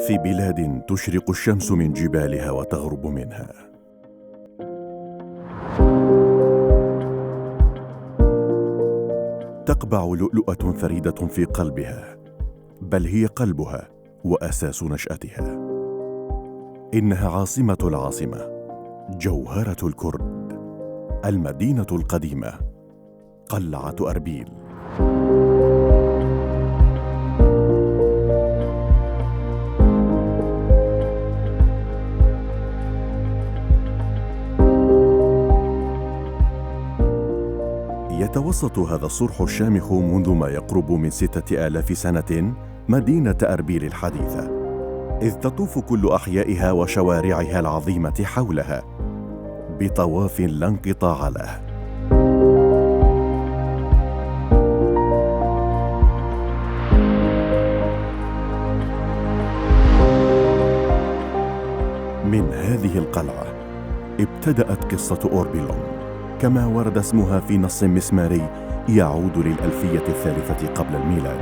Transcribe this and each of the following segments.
في بلاد تشرق الشمس من جبالها وتغرب منها، تقبع لؤلؤة فريدة في قلبها، بل هي قلبها وأساس نشأتها. إنها عاصمة العاصمة، جوهرة الكرد، المدينة القديمة، قلعة أربيل. يتوسط هذا الصرح الشامخ منذ ما يقرب من 6000 سنة مدينة أربيل الحديثة، إذ تطوف كل أحيائها وشوارعها العظيمة حولها بطواف لا انقطاع له. من هذه القلعة ابتدأت قصة أوربيلون، كما ورد اسمها في نص مسماري يعود للألفية الثالثة قبل الميلاد.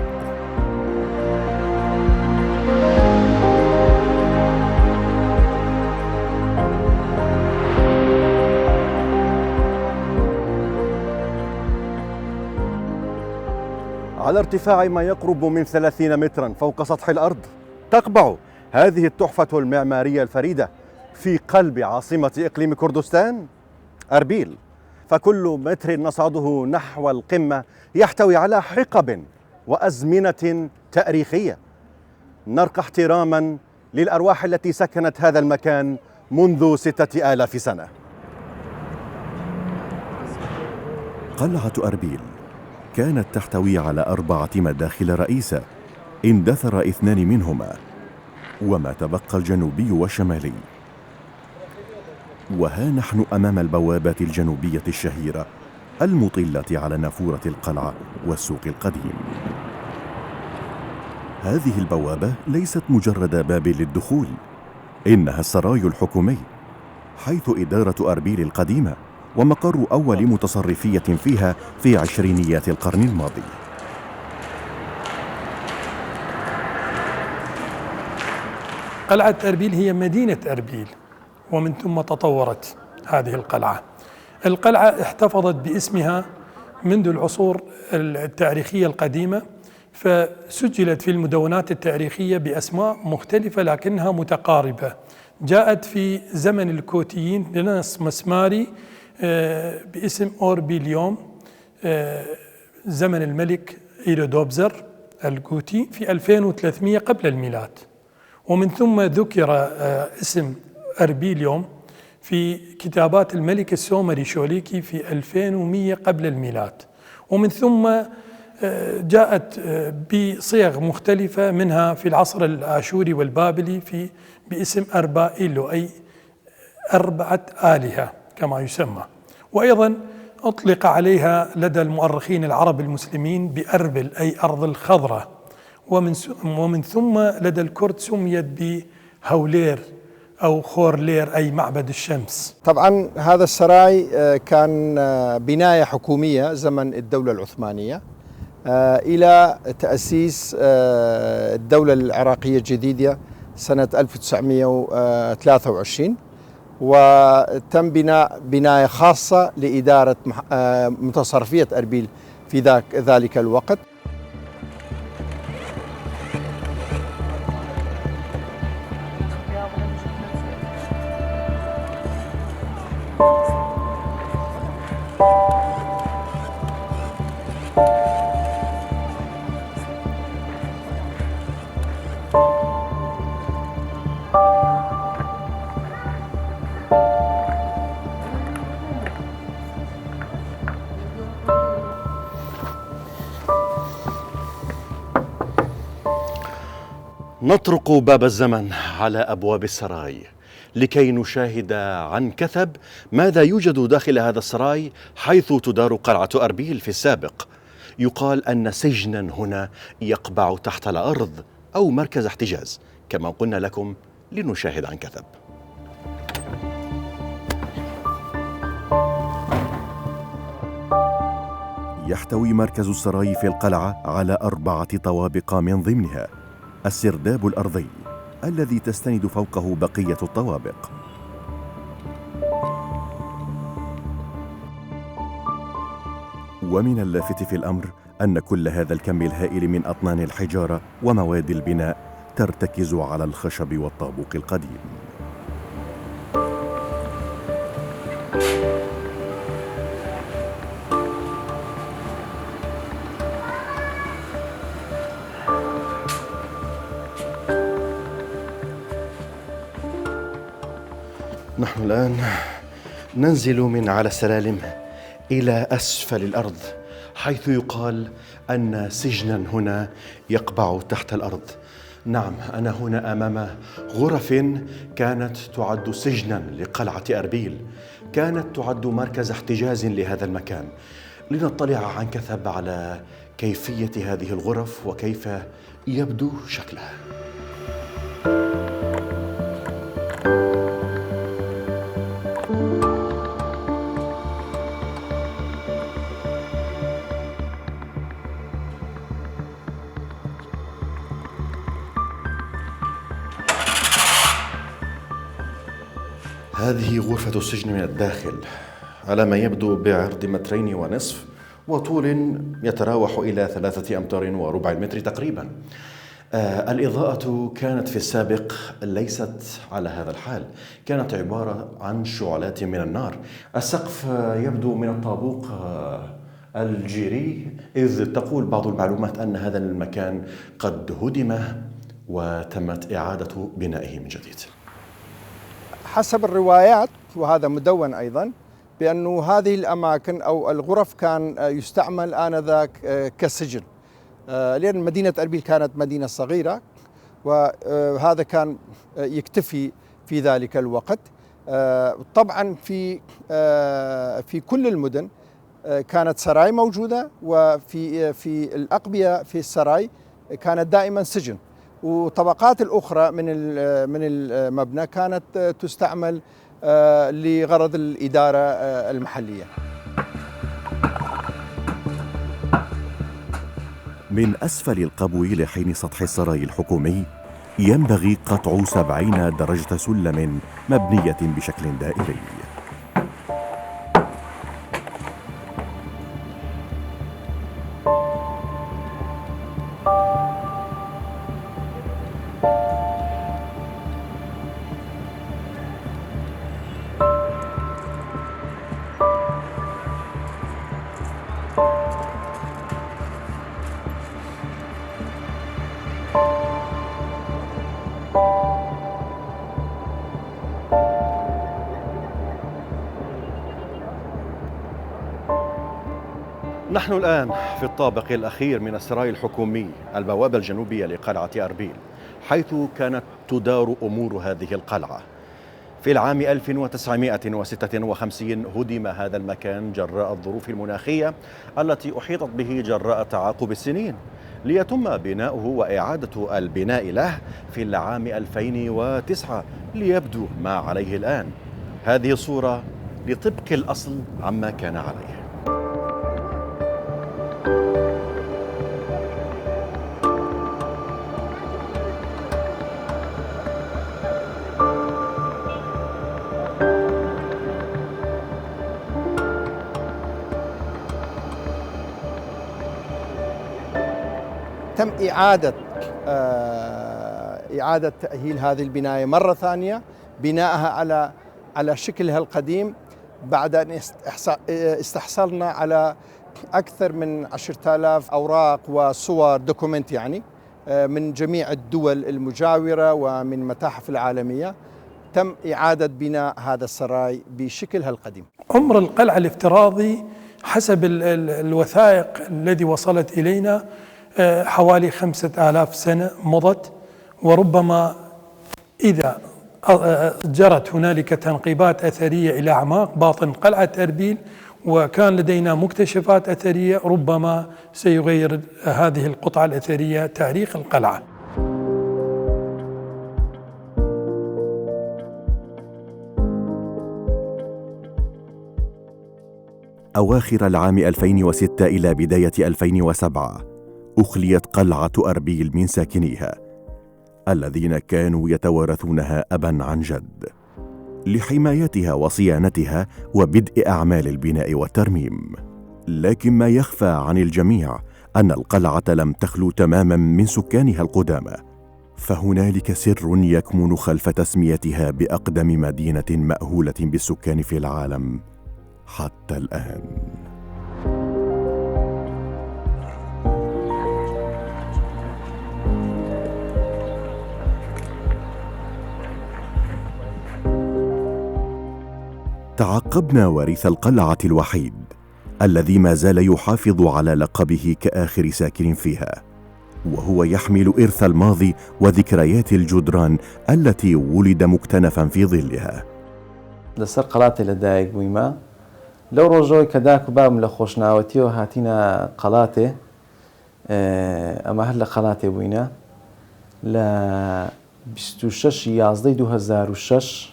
على ارتفاع ما يقرب من 30 مترا فوق سطح الأرض تقبع هذه التحفة المعمارية الفريدة في قلب عاصمة إقليم كردستان أربيل. فكل متر نصعده نحو القمة يحتوي على حقب وأزمنة تاريخية، نرقى احتراما للأرواح التي سكنت هذا المكان منذ 6000 سنة. قلعة أربيل كانت تحتوي على 4 مداخل رئيسة اندثر 2 منهما، وما تبقى الجنوبي والشمالي. وها نحن أمام البوابة الجنوبية الشهيرة المطلة على نافورة القلعة والسوق القديم. هذه البوابة ليست مجرد باب للدخول، إنها السراي الحكومي، حيث إدارة أربيل القديمة ومقر أول متصرفية فيها في عشرينيات القرن الماضي. قلعة أربيل هي مدينة أربيل، ومن ثم تطورت هذه القلعة. القلعة احتفظت باسمها منذ العصور التاريخية القديمة، فسجلت في المدونات التاريخية بأسماء مختلفة لكنها متقاربة. جاءت في زمن الكوتيين بنص مسماري باسم أوربيليوم، زمن الملك إيرودوبزر الكوتي في 2300 قبل الميلاد. ومن ثم ذكر اسم أربيليوم في كتابات الملك السومري شوليكي في 2100 قبل الميلاد. ومن ثم جاءت بصيغ مختلفة، منها في العصر الآشوري والبابلي باسم أربائيلو، أي 4 آلهة كما يسمى. وأيضا أطلق عليها لدى المؤرخين العرب المسلمين بأربل، أي أرض الخضراء. ومن ثم لدى الكرد سميت بهولير أو خورلير، أي معبد الشمس. طبعا هذا السراي كان بناية حكومية زمن الدولة العثمانية إلى تأسيس الدولة العراقية الجديدة سنة 1923، وتم بناء بناية خاصة لإدارة متصرفية أربيل في ذلك الوقت. نطرق باب الزمن على أبواب السراي لكي نشاهد عن كثب ماذا يوجد داخل هذا السراي، حيث تدار قلعة أربيل في السابق. يقال أن سجنا هنا يقبع تحت الأرض أو مركز احتجاز، كما قلنا لكم لنشاهد عن كثب. يحتوي مركز السراي في القلعة على 4 طوابق، من ضمنها السرداب الأرضي الذي تستند فوقه بقية الطوابق. ومن اللافت في الأمر أن كل هذا الكم الهائل من أطنان الحجارة ومواد البناء ترتكز على الخشب والطابوق القديم. نحن الآن ننزل من على السلالم إلى أسفل الأرض، حيث يقال أن سجنا هنا يقبع تحت الأرض. نعم، أنا هنا أمام غرف كانت تعد سجنا لقلعة أربيل، كانت تعد مركز احتجاز لهذا المكان. لنطلع عن كثب على كيفية هذه الغرف وكيف يبدو شكلها. هذه غرفة السجن من الداخل، على ما يبدو بعرض 2.5 متر وطول يتراوح إلى 3 أمتار وربع المتر تقريبا. الإضاءة كانت في السابق ليست على هذا الحال، كانت عبارة عن شعلات من النار. السقف يبدو من الطابوق الجيري، إذ تقول بعض المعلومات أن هذا المكان قد هدم وتمت إعادة بنائه من جديد. حسب الروايات، وهذا مدون أيضا، بأن هذه الأماكن أو الغرف كان يستعمل آنذاك كسجن، لأن مدينة أربيل كانت مدينة صغيرة، وهذا كان يكتفي في ذلك الوقت. طبعا في كل المدن كانت سراي موجودة، وفي الأقبية في السراي كانت دائما سجن، وطبقات الأخرى من المبنى كانت تستعمل لغرض الإدارة المحلية. من أسفل القبو لحين سطح السراي الحكومي ينبغي قطع 70 درجة سلم مبنية بشكل دائري. نحن الآن في الطابق الأخير من السراي الحكومي، البوابة الجنوبية لقلعة أربيل، حيث كانت تدار أمور هذه القلعة. في العام 1956 هدم هذا المكان جراء الظروف المناخية التي أحيطت به جراء تعاقب السنين، ليتم بناؤه وإعادة البناء له في العام 2009 ليبدو ما عليه الآن. هذه الصورة لطبق الأصل عما كان عليه. تم إعادة تأهيل هذه البناية مرة ثانية، بنائها على شكلها القديم، بعد أن استحصلنا على أكثر من 10,000 أوراق وصور دوكومنت، يعني من جميع الدول المجاورة ومن متاحف العالمية. تم إعادة بناء هذا السراي بشكلها القديم. عمر القلعة الافتراضي حسب الوثائق الذي وصلت إلينا حوالي 5,000 سنة مضت، وربما إذا جرت هنالك تنقيبات أثرية إلى أعماق باطن قلعة أربيل وكان لدينا مكتشفات أثرية، ربما سيغير هذه القطعة الأثرية تاريخ القلعة. أواخر العام 2006 إلى بداية 2007 أخليت قلعة أربيل من ساكنيها، الذين كانوا يتوارثونها أبا عن جد لحمايتها وصيانتها وبدء أعمال البناء والترميم. لكن ما يخفى عن الجميع أن القلعة لم تخلو تماما من سكانها القدامى، فهنالك سر يكمن خلف تسميتها بأقدم مدينة مأهولة بالسكان في العالم حتى الآن. تعقبنا وريث القلعة الوحيد الذي ما زال يحافظ على لقبه كآخر ساكن فيها، وهو يحمل إرث الماضي وذكريات الجدران التي ولد مكتنفا في ظلها. لسر قلاتي لدايق بويما لو رجوي كداك باب لخوشناوتي وهاتينا قلاتي اما هلا قلاتي بوينا ل 26 يازدي 2006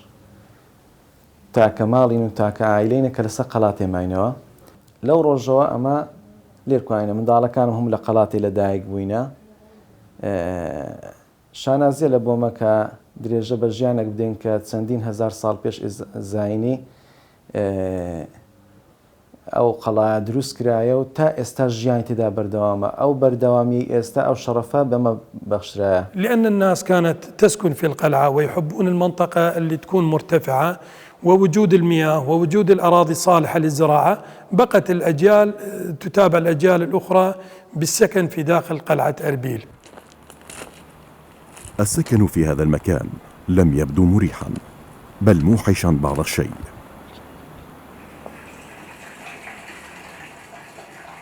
تاك مالين وتاك عائلين كلسا قلاتي ماينوا لو رجوا اما ليركواينا من دالا كانوا هم لقلاتي لدايق بوينا شانازي لبوما كا دريجة بجيانك بدين كتسندين 1000 سال بيش زايني او قلعة دروس كرايا و تا استا جيان تدا بردوامة او بردوامي استا او شرفة بما بخشرا، لأن الناس كانت تسكن في القلعة ويحبون المنطقة اللي تكون مرتفعة ووجود المياه ووجود الأراضي صالحة للزراعة. بقت الأجيال تتابع الأجيال الأخرى بالسكن في داخل قلعة أربيل. السكن في هذا المكان لم يبدو مريحا بل موحشا بعض الشيء.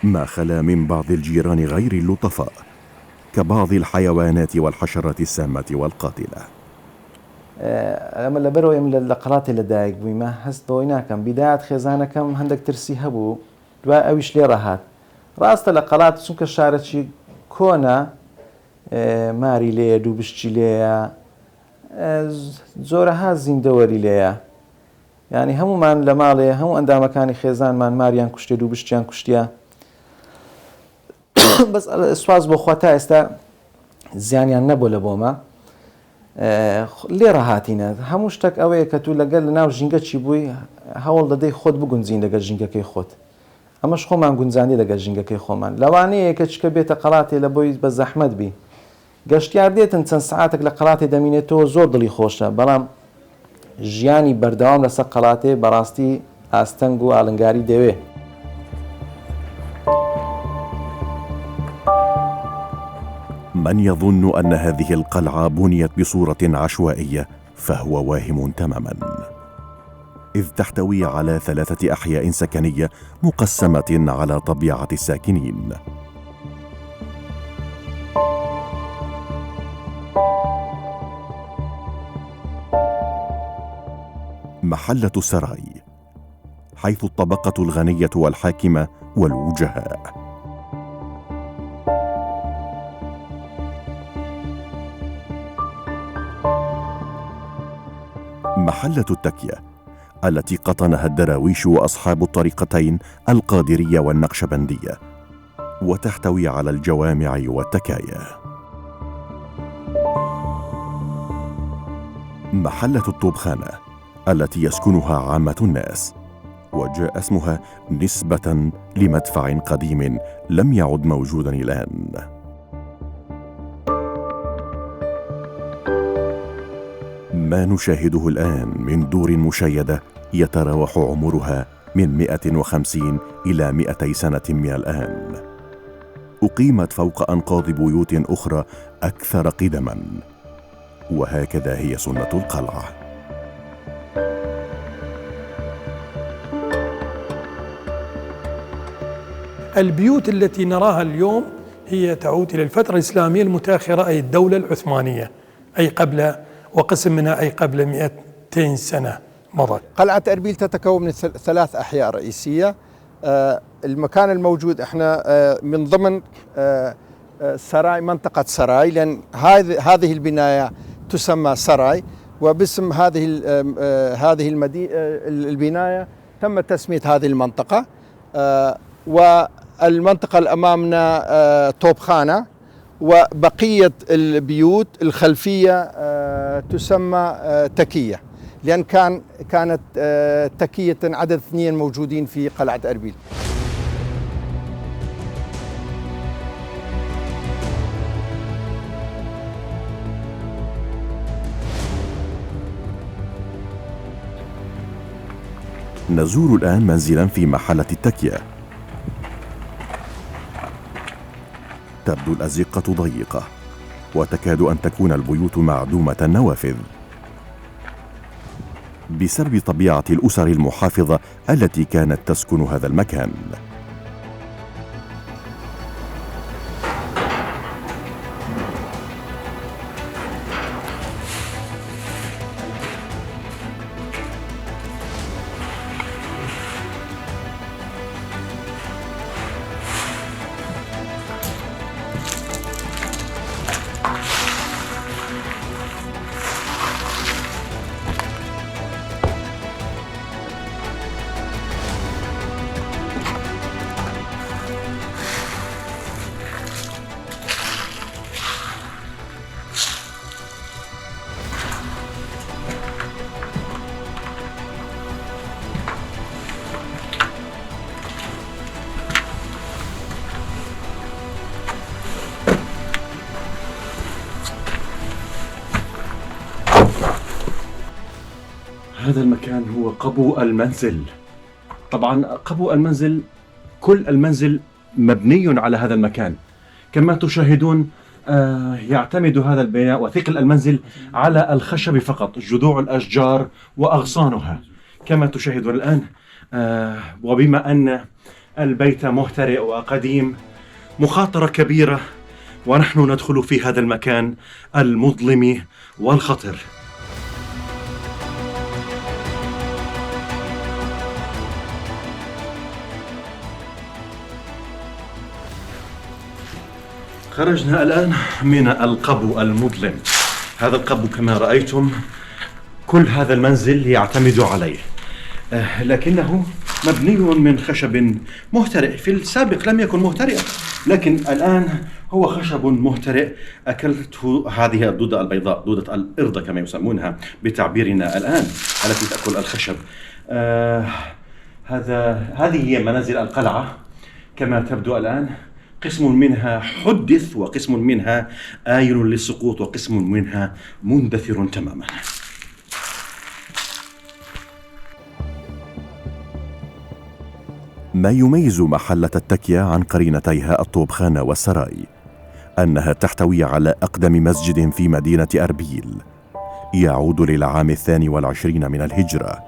ما خلا من بعض الجيران غير اللطفاء كبعض الحيوانات والحشرات السامة والقاتلة. اما لبروي من القلاتي لدايق بويما هست بوينا كم بداية خزانة كم هندك ترسي هبو دواء اويش لي راهات راست لقلات سنك الشارع شي كونا ماري ليه دوبشتي ليه زورها زيندوري ليه يعني همو من لمالي همو عند مكاني خزان من ماريان كشتي دوبشتيان كشتيا بس الاسواز بخواتا استا زيانيان نبو لبوما لێ ڕاهاتینە هەموو شتێک ئەوەیە کە تو لەگەل لەناو ژینگە چی بووی هەوڵ دەدەی خۆت بگونجین لەگەل ژینگەکەی خۆت. ئەمەش خۆمان گونجاندی لەگەل ژینگەکەی خۆمان. لەوانەیە کە چکە بێتە قەڵاتێ لە بۆی بە زەحمەت بی. گەشتیار دێتن چەند سەعاتێک لە قەڵاتێ دەمینێتەوە زۆر دڵی خۆشە، بەڵام ژیانی بەردەوام لەسەر قەڵاتێ بەڕاستی ئاستەنگ و ئاڵنگاری دەوێ. من يظن أن هذه القلعة بنيت بصورة عشوائية فهو واهم تماما، إذ تحتوي على 3 أحياء سكنية مقسمة على طبيعة الساكنين. محلة السراي، حيث الطبقة الغنية والحاكمة والوجهاء. محلة التكية التي قطنها الدراويش وأصحاب الطريقتين القادرية والنقشبندية، وتحتوي على الجوامع والتكايا. محلة الطوبخانة التي يسكنها عامة الناس، وجاء اسمها نسبة لمدفع قديم لم يعد موجودا الآن. ما نشاهده الآن من دور مشيدة يتراوح عمرها من 150 إلى 200 سنة من الآن، أقيمت فوق أنقاض بيوت أخرى أكثر قدما، وهكذا هي سنة القلعة. البيوت التي نراها اليوم هي تعود إلى الفترة الإسلامية المتأخرة، أي الدولة العثمانية، أي قبل وقسم منها أي قبل 200 سنة مضت. قلعة أربيل تتكون من 3 أحياء رئيسية. المكان الموجود احنا من ضمن سراي، منطقة سراي، لأن هذه البناية تسمى سراي، وباسم هذه البناية تم تسمية هذه المنطقة. والمنطقة اللي أمامنا طوبخانة، وبقية البيوت الخلفية تسمى تكية، لأن كانت تكية عدد 2 موجودين في قلعة أربيل. نزور الآن منزلا في محلة التكية. تبدو الأزقة ضيقة وتكاد أن تكون البيوت معدومة النوافذ بسبب طبيعة الأسر المحافظة التي كانت تسكن هذا المكان. هذا المكان هو قبو المنزل. طبعا قبو المنزل، كل المنزل مبني على هذا المكان. كما تشاهدون يعتمد هذا البناء وثقل المنزل على الخشب فقط، جذوع الأشجار وأغصانها كما تشاهدون الآن. وبما أن البيت مهترئ وقديم، مخاطرة كبيرة ونحن ندخل في هذا المكان المظلم والخطر. خرجنا الآن من القبو المظلم. هذا القبو كما رأيتم كل هذا المنزل يعتمد عليه، لكنه مبني من خشب مهترئ. في السابق لم يكن مهترئا، لكن الآن هو خشب مهترئ. أكلته هذه الدودة البيضاء، دودة الإردة كما يسمونها بتعبيرنا الآن، التي تأكل الخشب. هذه هي منازل القلعة كما تبدو الآن. قسم منها حدث وقسم منها آيل للسقوط وقسم منها مندثر تماما. ما يميز محلة التكية عن قرينتيها الطوبخانة والسراي أنها تحتوي على أقدم مسجد في مدينة أربيل، يعود للعام 22 من الهجرة،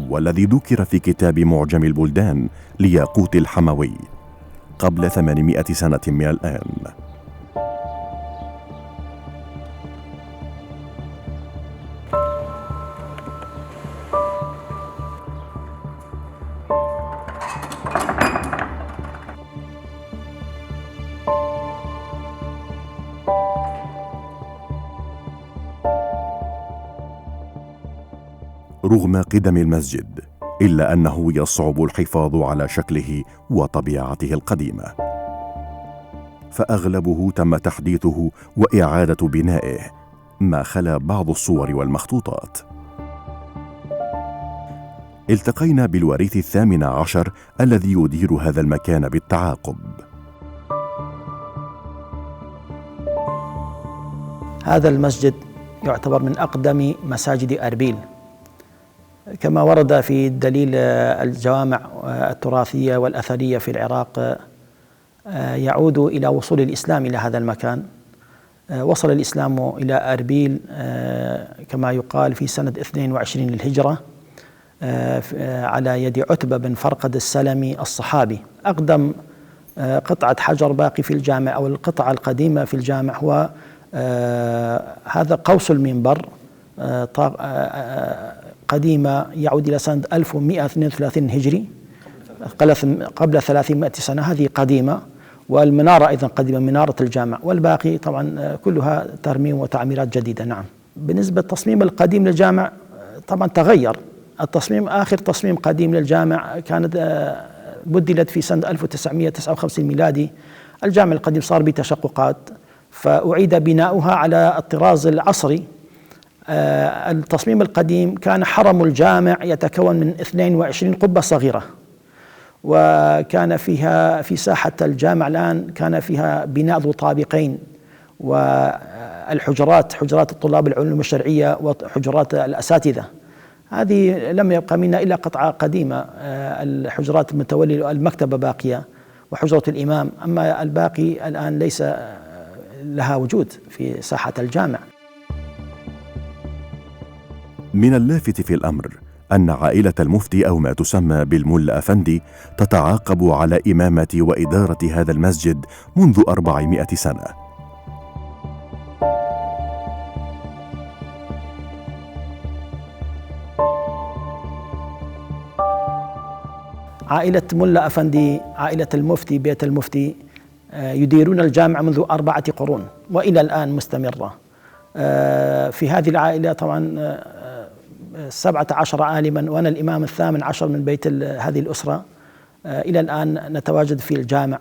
والذي ذكر في كتاب معجم البلدان لياقوت الحموي قبل 800 سنة من الآن. رغم قدم المسجد، إلا أنه يصعب الحفاظ على شكله وطبيعته القديمة، فأغلبه تم تحديثه وإعادة بنائه، ما خلا بعض الصور والمخطوطات. التقينا بالوريث 18 الذي يدير هذا المكان بالتعاقب. هذا المسجد يعتبر من أقدم مساجد أربيل، كما ورد في دليل الجوامع التراثية والأثرية في العراق، يعود إلى وصول الإسلام إلى هذا المكان. وصل الإسلام إلى أربيل كما يقال في سنة 22 للهجرة على يد عتبة بن فرقد السلمي الصحابي. أقدم قطعة حجر باقي في الجامع أو القطعة القديمة في الجامع هو هذا قوس المنبر، قديمة يعود إلى سنة 1132 هجري، قبل 300 سنة. هذه قديمة، والمنارة أيضا قديمة، منارة الجامع، والباقي طبعا كلها ترميم وتعميرات جديدة. نعم، بالنسبة للتصميم القديم للجامع طبعا تغير التصميم. آخر تصميم قديم للجامع كانت بدلت في سنة 1959 ميلادي الجامع القديم صار بتشققات، فأعيد بناؤها على الطراز العصري. التصميم القديم كان حرم الجامع يتكون من 22 قبة صغيرة، وكان فيها في ساحة الجامع الآن كان فيها بناء ذو طابقين، والحجرات حجرات الطلاب العلوم الشرعية وحجرات الأساتذة. هذه لم يبقى منها إلا قطعة قديمة، الحجرات المتولي المكتبة باقية وحجرة الإمام، أما الباقي الآن ليس لها وجود في ساحة الجامع. من اللافت في الأمر أن عائلة المفتي أو ما تسمى بالملا أفندي تتعاقب على إمامة وإدارة هذا المسجد منذ 400 سنة. عائلة ملا أفندي، عائلة المفتي، بيت المفتي، يديرون الجامع منذ 4 قرون وإلى الآن مستمرة. في هذه العائلة طبعا 17 عالما، وأنا الإمام الثامن عشر من بيت هذه الأسرة. إلى الآن نتواجد في الجامع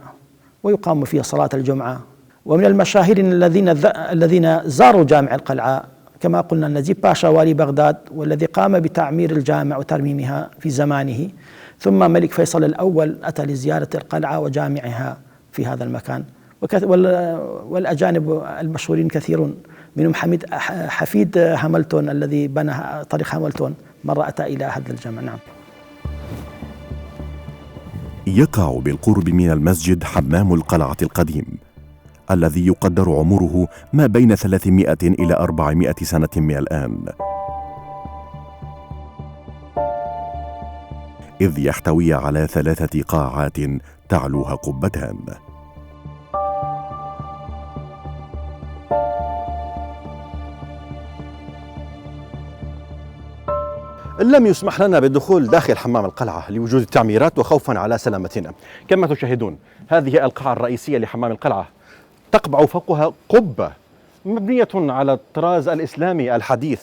ويقام فيه صلاة الجمعة. ومن المشاهير الذين زاروا جامع القلعة كما قلنا نجيب باشا والي بغداد، والذي قام بتعمير الجامع وترميمها في زمانه، ثم ملك فيصل الأول أتى لزيارة القلعة وجامعها في هذا المكان، والأجانب المشهورين كثيرون، منهم حفيد هاملتون الذي بنى طريق هاملتون، مرة أتى إلى هذا الجامع. نعم. يقع بالقرب من المسجد حمام القلعة القديم الذي يقدر عمره ما بين 300 إلى 400 سنة من الآن، إذ يحتوي على 3 قاعات تعلوها قبتان. لم يسمح لنا بالدخول داخل حمام القلعة لوجود التعميرات وخوفا على سلامتنا. كما تشاهدون هذه القاعة الرئيسية لحمام القلعة، تقبع فوقها قبة مبنية على الطراز الإسلامي الحديث،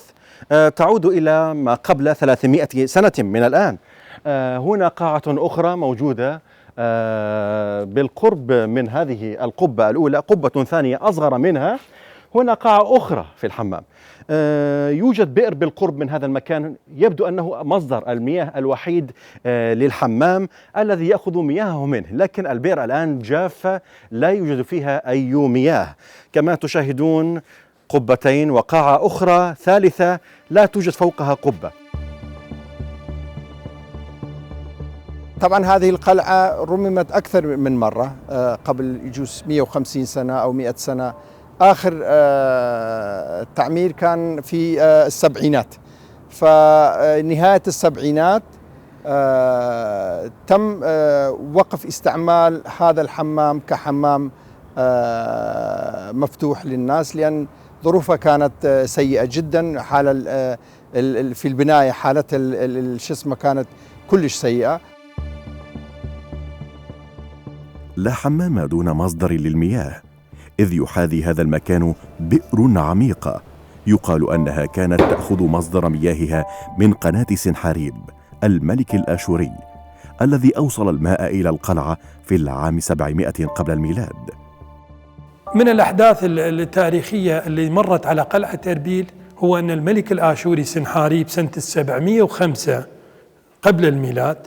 تعود إلى ما قبل 300 سنة من الآن. هنا قاعة أخرى موجودة بالقرب من هذه القبة الأولى، قبة ثانية أصغر منها، هنا قاعة أخرى في الحمام. يوجد بئر بالقرب من هذا المكان، يبدو أنه مصدر المياه الوحيد للحمام الذي يأخذ مياهه منه، لكن البئر الآن جافة لا يوجد فيها أي مياه. كما تشاهدون قبتين وقاعة أخرى ثالثة لا توجد فوقها قبة. طبعا هذه القلعة رممت أكثر من مرة، قبل يجوز 150 سنة أو 100 سنة. آخر التعمير كان في السبعينات، فنهاية السبعينات تم وقف استعمال هذا الحمام كحمام مفتوح للناس، لأن ظروفها كانت سيئة جدا. حالة في البناية حالة الشسمة كانت كلش سيئة. لا حمام دون مصدر للمياه، إذ يحاذي هذا المكان بئر عميقة يقال أنها كانت تأخذ مصدر مياهها من قناة سنحاريب الملك الآشوري الذي أوصل الماء إلى القلعة في العام 700 قبل الميلاد. من الأحداث التاريخية اللي مرت على قلعة أربيل هو أن الملك الآشوري سنحاريب سنة 705 قبل الميلاد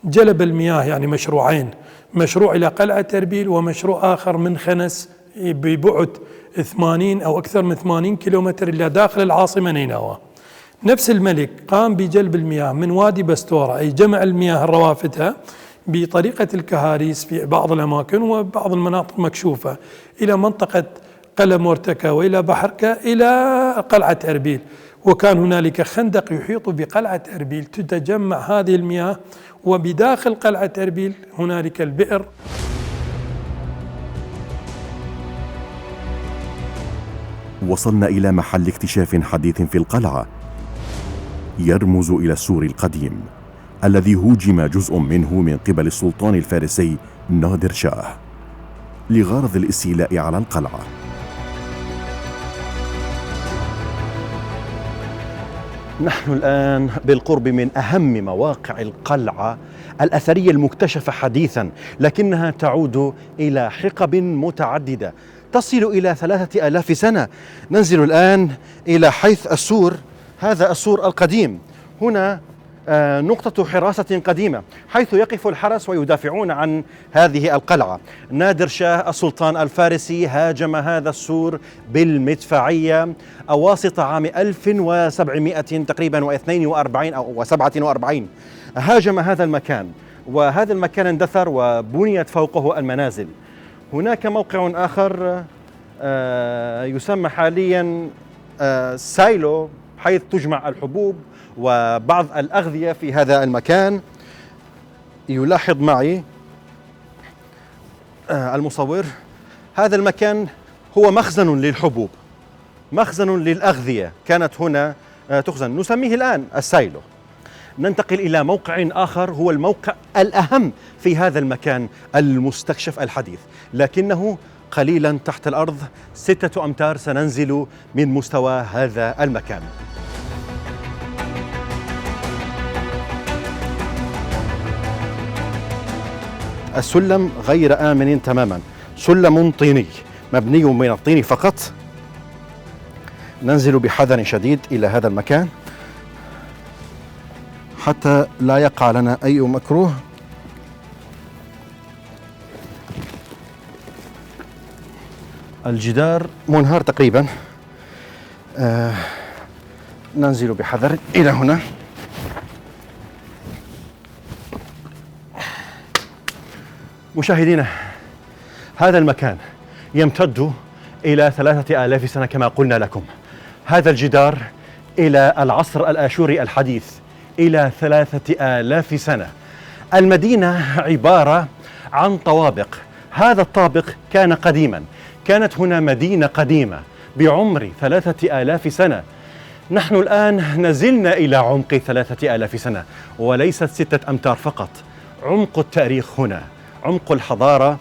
جلب المياه، يعني مشروعين، مشروع إلى قلعة أربيل ومشروع آخر من خنس ببعد 80 أو أكثر من 80 كيلومتر إلى داخل العاصمة نينوى. نفس الملك قام بجلب المياه من وادي بستورة، أي جمع المياه الروافدها بطريقة الكهاريس في بعض الأماكن وبعض المناطق مكشوفة إلى منطقة قلعة مرتكة وإلى بحركة إلى قلعة أربيل، وكان هنالك خندق يحيط بقلعة أربيل تتجمع هذه المياه، وبداخل قلعة أربيل هنالك البئر. وصلنا إلى محل اكتشاف حديث في القلعة يرمز إلى السور القديم الذي هوجم جزء منه من قبل السلطان الفارسي نادر شاه لغرض الاستيلاء على القلعة. نحن الآن بالقرب من أهم مواقع القلعة الأثرية المكتشفة حديثا، لكنها تعود إلى حقب متعددة تصل إلى 3000 سنة. ننزل الآن إلى حيث السور، هذا السور القديم. هنا نقطة حراسة قديمة حيث يقف الحرس ويدافعون عن هذه القلعة. نادر شاه السلطان الفارسي هاجم هذا السور بالمدفعية أواسط عام 1700 تقريبا و42 أو 47. هاجم هذا المكان، وهذا المكان اندثر وبنيت فوقه المنازل. هناك موقع آخر يسمى حاليا سايلو، حيث تجمع الحبوب وبعض الأغذية في هذا المكان. يلاحظ معي المصور هذا المكان هو مخزن للحبوب، مخزن للأغذية كانت هنا تخزن، نسميه الآن السايلو. ننتقل إلى موقع آخر هو الموقع الأهم في هذا المكان المستكشف الحديث، لكنه قليلا تحت الأرض، 6 أمتار سننزل من مستوى هذا المكان. السلم غير آمن تماما، سلم طيني مبني من الطين فقط. ننزل بحذر شديد إلى هذا المكان حتى لا يقع لنا أي مكروه. الجدار منهار تقريبا. ننزل بحذر إلى هنا. مشاهدينا، هذا المكان يمتد إلى 3000 سنة كما قلنا لكم. هذا الجدار إلى العصر الآشوري الحديث، إلى 3000 سنة. المدينة عبارة عن طوابق. هذا الطابق كان قديما، كانت هنا مدينة قديمة بعمر 3000 سنة. نحن الآن نزلنا إلى عمق 3000 سنة، وليست 6 أمتار فقط. عمق التاريخ هنا، عمق الحضارة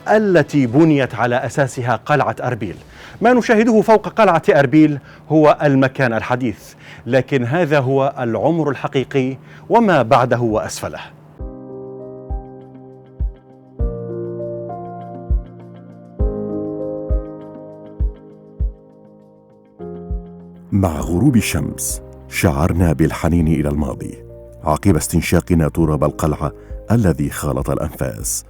التي بنيت على أساسها قلعة أربيل. ما نشاهده فوق قلعة أربيل هو المكان الحديث، لكن هذا هو العمر الحقيقي وما بعده وأسفله. مع غروب الشمس شعرنا بالحنين إلى الماضي عقب استنشاقنا تراب القلعة الذي خالط الأنفاس.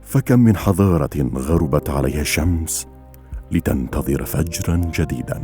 فكم من حضارة غربت عليها الشمس لتنتظر فجرا جديدا.